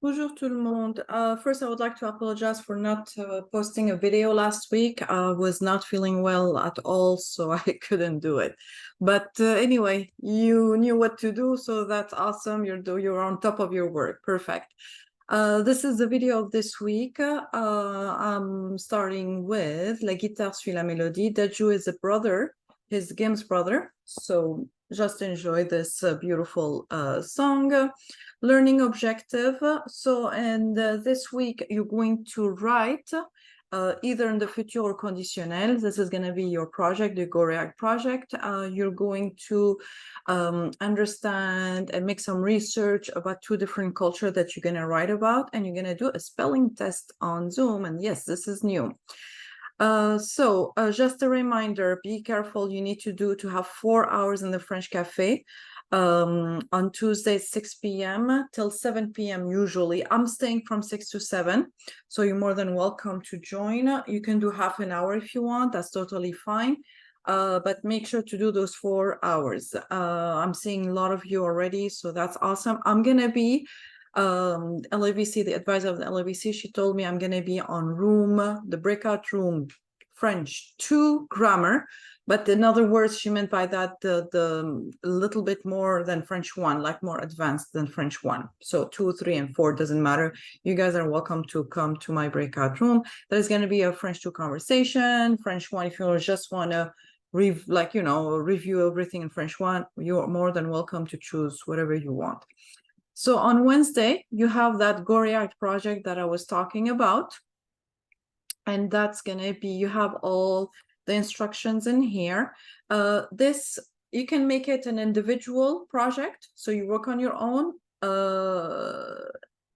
Bonjour tout le monde. First, I would like to apologize for not posting a video last week. I was not feeling well at all, so I couldn't do it. But anyway, you knew what to do, so that's awesome. You're on top of your work. Perfect. This is the video of this week. I'm starting with La guitare suit la mélodie. Daju is a brother, his Gim's brother. So just enjoy this beautiful song. Learning objective. So, and this week you're going to write either in the futur or conditionnel. This is going to be your project, the Go React project. You're going to understand and make some research about two different cultures that you're going to write about, and you're going to do a spelling test on Zoom. And yes, this is new. So just a reminder, be careful. You need to have 4 hours in the French cafe on Tuesday, 6 p.m. till 7 p.m. usually. I'm staying from 6 to 7, so you're more than welcome to join. You can do half an hour if you want. That's totally fine. But make sure to do those 4 hours. I'm seeing a lot of you already, so that's awesome. I'm gonna be LAVC, the advisor of the LAVC, she told me I'm going to be on the breakout room, French 2 grammar. But in other words, she meant by that the little bit more than French 1, like more advanced than French 1. So 2, 3, and 4 doesn't matter. You guys are welcome to come to my breakout room. There's going to be a French 2 conversation, French 1 if you just want to review everything in French 1. You're more than welcome to choose whatever you want. So on Wednesday, you have that Go React project that I was talking about. And that's going to be, you have all the instructions in here. This, you can make it an individual project, so you work on your own.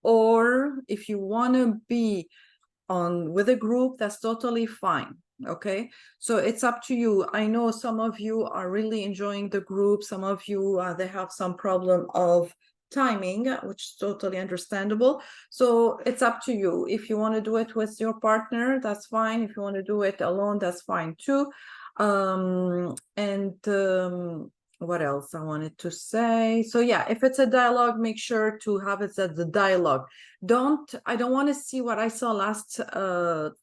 Or if you want to be with a group, that's totally fine. Okay, so it's up to you. I know some of you are really enjoying the group. Some of you, they have some problem of timing, which is totally understandable. So it's up to you. If you want to do it with your partner, that's fine. If you want to do it alone, that's fine too. What else I wanted to say? So yeah, if it's a dialogue, make sure to have it as the dialogue. I don't want to see what I saw last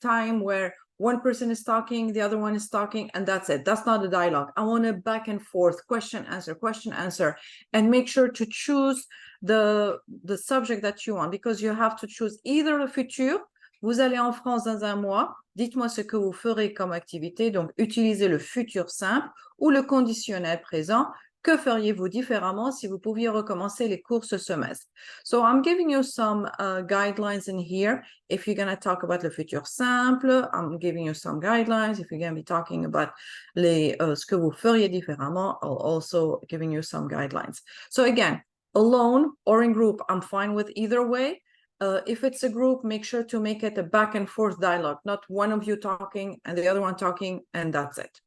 time where one person is talking, the other one is talking, and that's it. That's not a dialogue. I want a back and forth, question, answer, and make sure to choose the subject that you want, because you have to choose either le futur, vous allez en France dans un mois, dites-moi ce que vous ferez comme activité, donc utilisez le futur simple, ou le conditionnel présent, que feriez-vous différemment si vous pouviez recommencer les cours ce semestre? So I'm giving you some guidelines in here. If you're going to talk about le futur simple, I'm giving you some guidelines. If you're going to be talking about ce que vous feriez différemment, I'll also giving you some guidelines. So again, alone or in group, I'm fine with either way. If it's a group, make sure to make it a back and forth dialogue, not one of you talking and the other one talking, and that's it.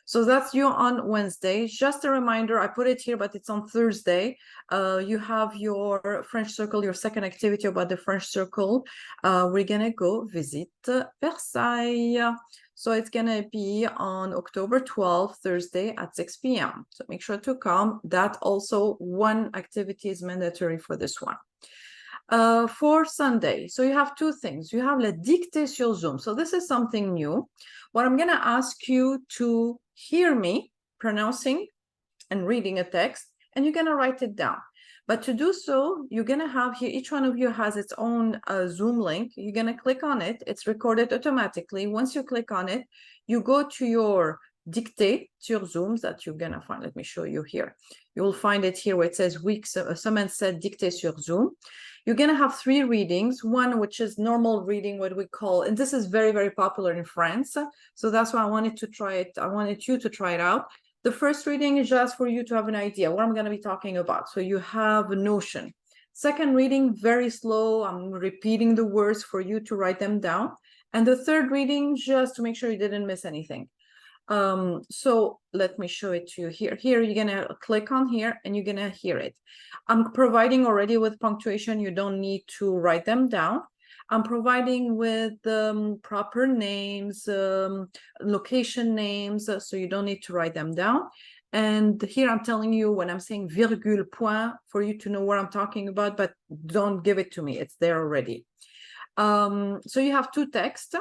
So that's you on Wednesday. Just a reminder, I put it here, but it's on Thursday. You have your French circle, your second activity about the French circle. We're going to go visit Versailles. So it's going to be on October 12th, Thursday at 6 p.m. So make sure to come. That also one activity is mandatory for this one. For Sunday, so you have two things. You have la dictée sur Zoom. So this is something new. What I'm going to ask you to hear me pronouncing and reading a text, and you're going to write it down. But to do so, you're going to have here, each one of you has its own Zoom link. You're going to click on it. It's recorded automatically. Once you click on it, you go to your dictée sur Zoom that you're going to find. Let me show you here. You will find it here where it says Semaine said dictée sur Zoom. You're going to have 3 readings, one which is normal reading, what we call, and this is very, very popular in France. So that's why I wanted to try it. I wanted you to try it out. The first reading is just for you to have an idea what I'm going to be talking about. So you have a notion. Second reading, very slow. I'm repeating the words for you to write them down. And the third reading, just to make sure you didn't miss anything. So let me show it to you here. Here, you're going to click on here and you're going to hear it. I'm providing already with punctuation. You don't need to write them down. I'm providing with proper names, location names, so you don't need to write them down. And here I'm telling you when I'm saying virgule, point, for you to know what I'm talking about, but don't give it to me. It's there already. So you have two texts.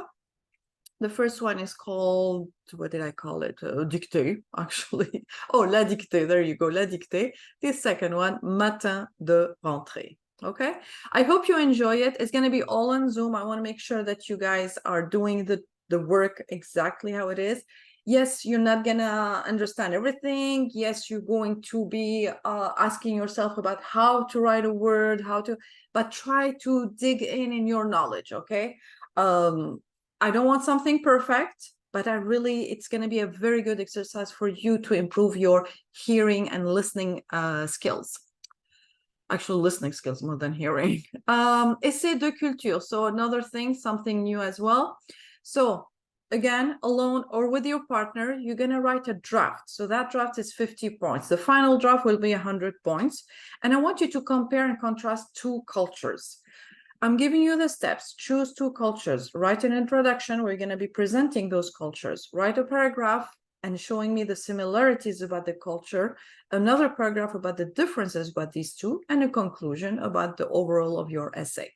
The first one is called, what did I call it? Dictée, actually. Oh, la dictée, there you go, la dictée. The second one, matin de rentrée. Okay, I hope you enjoy it. It's going to be all on Zoom. I want to make sure that you guys are doing the work exactly how it is. Yes, you're not going to understand everything. Yes, you're going to be asking yourself about how to write a word, but try to dig in your knowledge, okay? I don't want something perfect, but it's going to be a very good exercise for you to improve your hearing and listening skills. Actual listening skills more than hearing. Essai de culture. So another thing, something new as well. So again, alone or with your partner, you're going to write a draft. So that draft is 50 points. The final draft will be 100 points. And I want you to compare and contrast two cultures. I'm giving you the steps. Choose two cultures. Write an introduction. We're going to be presenting those cultures. Write a paragraph and showing me the similarities about the culture. Another paragraph about the differences about these two. And a conclusion about the overall of your essay.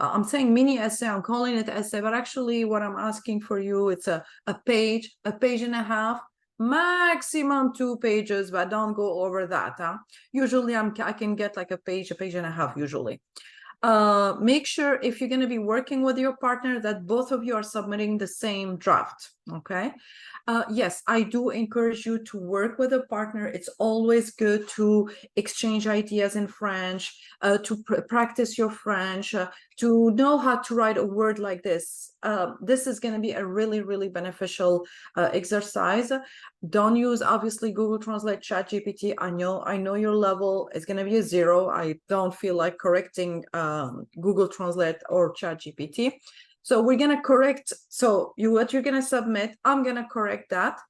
I'm saying mini essay. I'm calling it essay. But actually what I'm asking for you, it's a page and a half. Maximum 2 pages, but don't go over that. Usually I can get like a page and a half usually. Make sure if you're going to be working with your partner that both of you are submitting the same draft. Okay. Yes, I do encourage you to work with a partner. It's always good to exchange ideas in French, to practice your French, to know how to write a word like this. This is going to be a really, really beneficial exercise. Don't use, obviously, Google Translate, ChatGPT. I know your level is going to be a 0. I don't feel like correcting Google Translate or ChatGPT. So we're going to correct. So what you're going to submit, I'm going to correct that.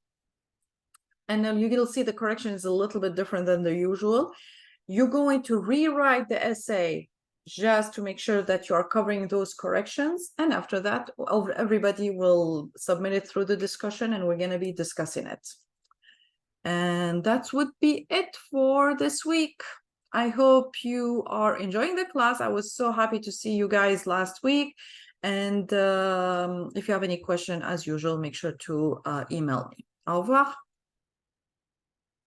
And then you'll see the correction is a little bit different than the usual. You're going to rewrite the essay just to make sure that you are covering those corrections. And after that, everybody will submit it through the discussion and we're going to be discussing it. And that would be it for this week. I hope you are enjoying the class. I was so happy to see you guys last week. And if you have any question, as usual, make sure to email me. Au revoir.